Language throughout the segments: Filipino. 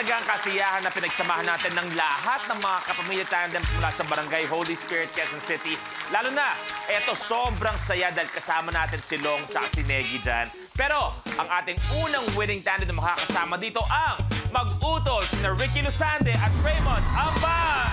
talagang kasiyahan na pinagsamahan natin ng lahat ng mga kapamilya tandems mula sa Barangay Holy Spirit, Quezon City. Lalo na, eto sobrang saya dahil kasama natin si Long at si Negi dyan. Pero ang ating unang winning tandem na makakasama dito ang mag-utol sina Ricky Lusande at Raymond Amban.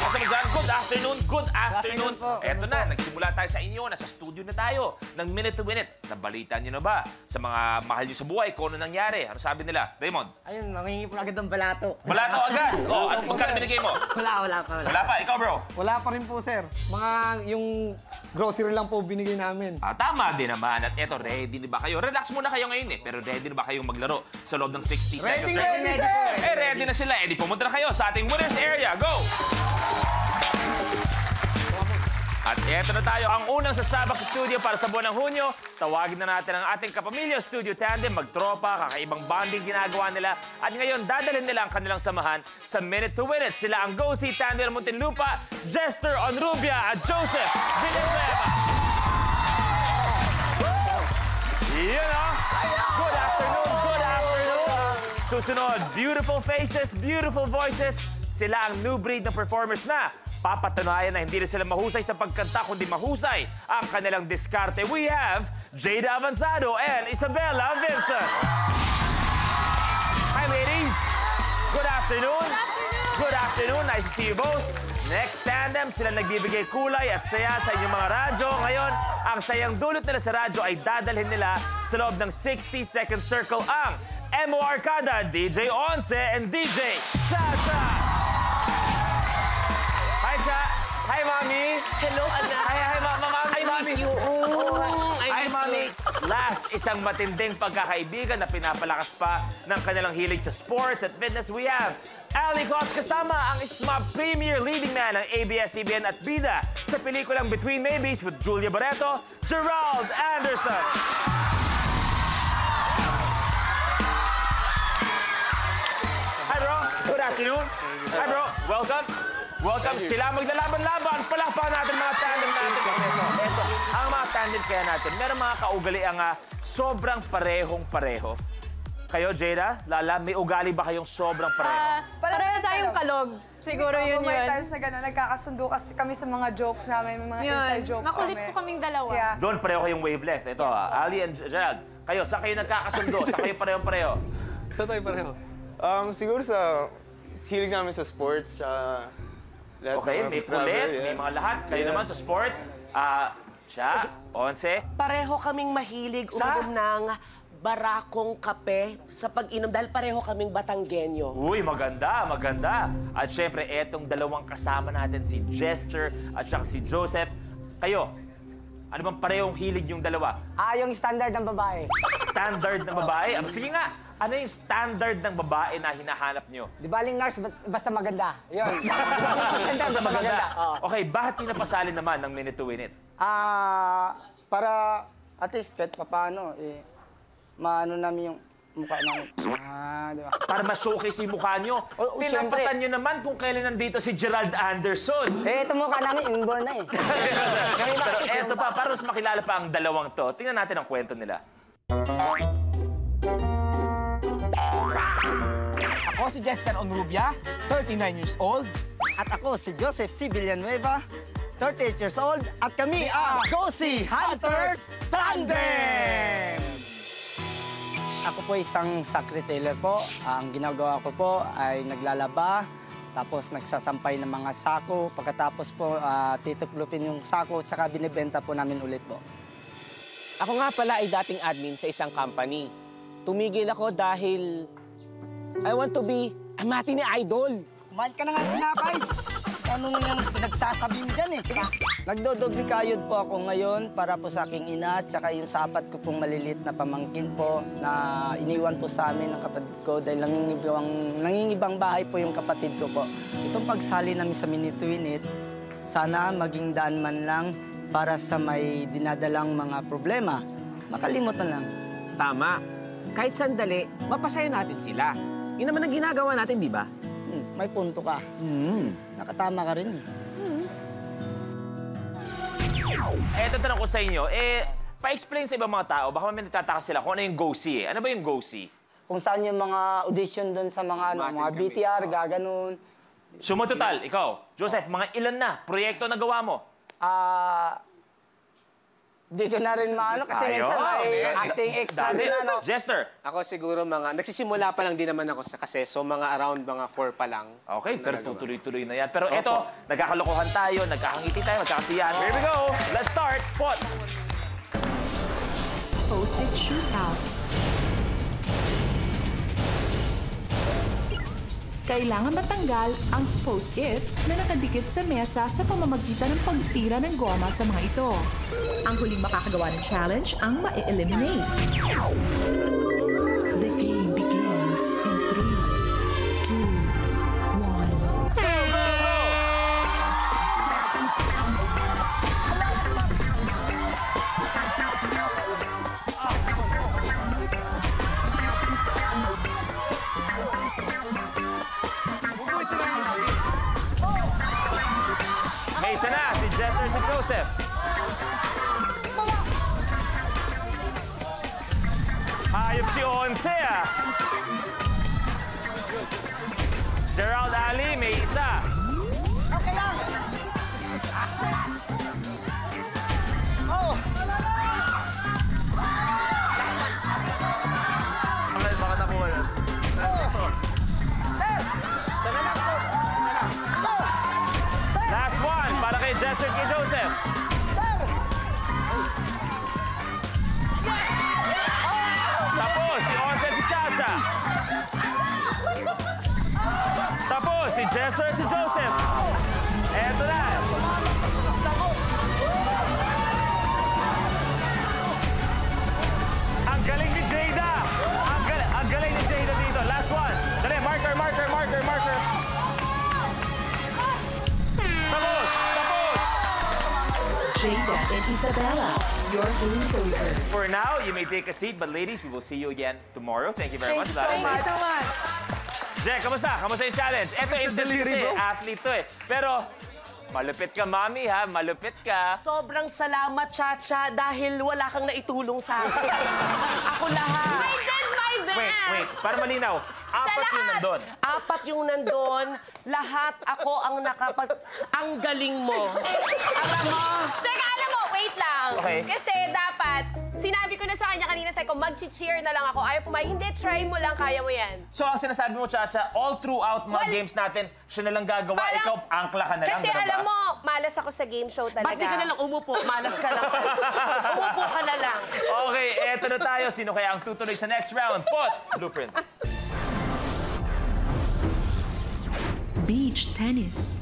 Kasama dyan, good afternoon, good afternoon. Eto na, nagsimula tayo sa inyo, nasa studio na tayo ng Minute to Minute. Nabalita nyo na ba sa mga mahal nyo sa buhay kung ano nangyari? Ano sabi nila? Raymond? Ayun, nangingi po agad ng balato. Balato agad? O, at magkano binigay mo? Wala pa. Wala pa, ikaw bro? Wala pa rin po, sir. Mga yung grocery lang po binigay namin. Tama din naman. At eto, ready na ba kayo? Relax muna kayo ngayon eh. Pero ready na ba kayong maglaro sa loob ng 60 seconds? Ready, sir! Ready na sila. Di pumunta na kayo sa ating winners area. Go! At eto na tayo, ang unang sasabak sa studio para sa buwan ng Hunyo. Tawagin na natin ang ating kapamilya studio tandem, magtropa, kakaibang bonding ginagawa nila. At ngayon, dadalhin nila ang kanilang samahan sa Minute to Win It. Sila ang Go-See Tandem Muntinlupa, Jester Onrubia at Joseph Villanueva. Yun o! Good afternoon, good afternoon! Susunod, beautiful faces, beautiful voices. Sila ang new breed ng performers na papatunayan na hindi rin sila mahusay sa pagkanta, kundi mahusay ang kanilang diskarte. We have Jada Avanzado and Isabella Vincent. Hi, ladies. Good afternoon. Good afternoon. Nice to see you both. Next tandem, sila nagbibigay kulay at saya sa inyong mga radyo. Ngayon, ang sayang dulot nila sa radyo ay dadalhin nila sa loob ng 60-second circle ang MO Arcada, DJ Once and DJ Cha-Cha. Hi, Cha. Hi, Mommy. Hello, anak. Hi, Mommy. I miss you. Hi, Mommy. Last, isang matinding pagkakaibigan na pinapalakas pa ng kanilang hilig sa sports at fitness. We have Ali Cos kasama ang isma premier leading man ng ABS-CBN at bida sa pelikulang Between Maybes with Julia Barreto, Gerald Anderson. Hi, bro. Good afternoon. Hi, bro. Welcome. Welcome. Sila maglalaban-laban. Palakpakan natin mga tandem natin. Kasi ito, ang mga tandem kaya natin, meron mga kaugaliang sobrang parehong-pareho. Kayo, Jada, Lala, may ugali ba kayong sobrang pareho? Pareho tayong kalog. Siguro yun yun. May times na gano'n, nagkakasundo kasi kami sa mga jokes namin, mga inside jokes Makulit kami. po kaming dalawa. Yeah. Doon pareho kayong wavelength. Ito, Ali and Gerald. Kayo, saan kayo nagkakasundo? Saan kayo parehong-pareho? Saan tayo pareho? Siguro sa hilig namin sa sports, Okay, may kulit, may mga lahat. Kayo naman sa sports. Cha, Onse. Pareho kaming mahilig uminom ng barakong kape sa pag-inom dahil pareho kaming Batanggenyo. Uy, maganda, maganda. At syempre, etong dalawang kasama natin, si Jester at saka si Joseph. Kayo, ano bang parehong hilig yung dalawa? Yung standard ng babae. Standard ng babae? Sige nga, ano yung standard ng babae na hinahanap nyo? Di baling nurse, basta maganda. Yun. Basta maganda. Okay, bakit pinapasali naman ng Minute to Win It? Para at least kahit paano, maano namin yung mukha namin. Di ba? Para ma-showcase yung mukha nyo. Tinapatan nyo naman kung kailan nandito si Gerald Anderson. Ito mukha namin, inborn na eh. Pero eto pa, para mas makilala pa ang dalawang to, tingnan natin ang kwento nila. Ako si Jester Onrubia, 39 years old. At ako si Joseph C. Villanueva, 38 years old. At kami ang Go-See Hunters Tandem! Ako po isang sack retailer po. Ang ginagawa ko po ay naglalaba, tapos nagsasampay ng mga sako. Pagkatapos po, tituklupin yung sako, tsaka binibenta po namin ulit po. Ako nga pala ay dating admin sa isang company. Tumigil ako dahil I want to be a matinee idol. Kumain ka na nga tinapay. Ano yung pinagsasabi mo dyan eh? Nagdodoble kayod po ako ngayon para po sa aking ina at saka yung sapat ko pong maliliit na pamangkin po na iniwan po sa amin ng kapatid ko dahil nangingibang bahay po yung kapatid ko po. Itong pagsali namin sa Minute to Win It, sana maging daan man lang para sa may dinadalang mga problema. Makalimot na lang. Tama. Kahit sandali, mapasaya natin sila. Yun naman ang ginagawa natin, di ba? May punto ka. Nakatama ka rin. Eto, tanong ko sa inyo, pa-explain sa ibang mga tao, baka may nagtataka sila kung ano yung Go-See. Ano ba yung Go-See? kung saan yung mga audition doon sa mga, mga BTR, gaganon. Sumatotal, ikaw, Joseph, mga ilan na proyekto na gawa mo? Di ko na rin maano kasi minsan may acting extra din ano. Jester. Ako siguro nagsisimula pa lang din naman ako kasi so mga around mga 4 pa lang. Okay, pero tutuloy-tuloy na yan. Pero eto, nagkakalokohan tayo, nagkakangiti tayo, nagkakasiyahan. Here we go! Let's start! Pot! Post-it shootout. Kailangan matanggal ang post-its na nakadikit sa mesa sa pamamagitan ng pagtira ng goma sa mga ito. Ang huling makakagawa ng challenge ang ma-eliminate. The game begins in 3, 2, 1. May isa na, si Jester, si Joseph. Hayop si Once, ah. Gerald Ali, may isa. Okay lang. Baka nakuha yun. Last one, para kay Jester, kay Joseph. Tapos, si Once, si Chacha. Tapos, si Jester, si Joseph. Eto na. Ang galing ni Jada. Ang galing ni Jada dito. Last one. Dali, marker. Tapos. Jada and Isabella, your game is over. For now, you may take a seat, but ladies, we will see you again tomorrow. Thank you very much. Thank you so much. Jack, kamusta? Kamusta yung challenge? Ito, athlete to eh. Pero, malupit ka, mami, ha? Malupit ka. Sobrang salamat, Chacha, dahil wala kang naitulong sa akin. Ako lahat. I did my best! Wait. Para malinaw. Apat yung nandun. 4 yung nandun, lahat ako ang ang galing mo. Alam mo? Teka, alam mo, wait lang. Okay. Kasi dapat, sinabi ko na sa kanya kanina, sabi ko, mag-cheer na lang ako. Ayaw pumayag. Hindi, try mo lang, kaya mo yan. So, ang sinasabi mo, Chacha, all throughout mga games natin, siya na lang gagawa, ikaw, angkla ka na lang, Kasi ganun ba? alam mo, malas ako sa game show talaga. Ba't di ka na lang umupo? Malas ka lang. Umupo ka na lang. Okay, eto na tayo. Sino kaya ang tutuloy sa next round? Pot, Blueprint. Beach tennis.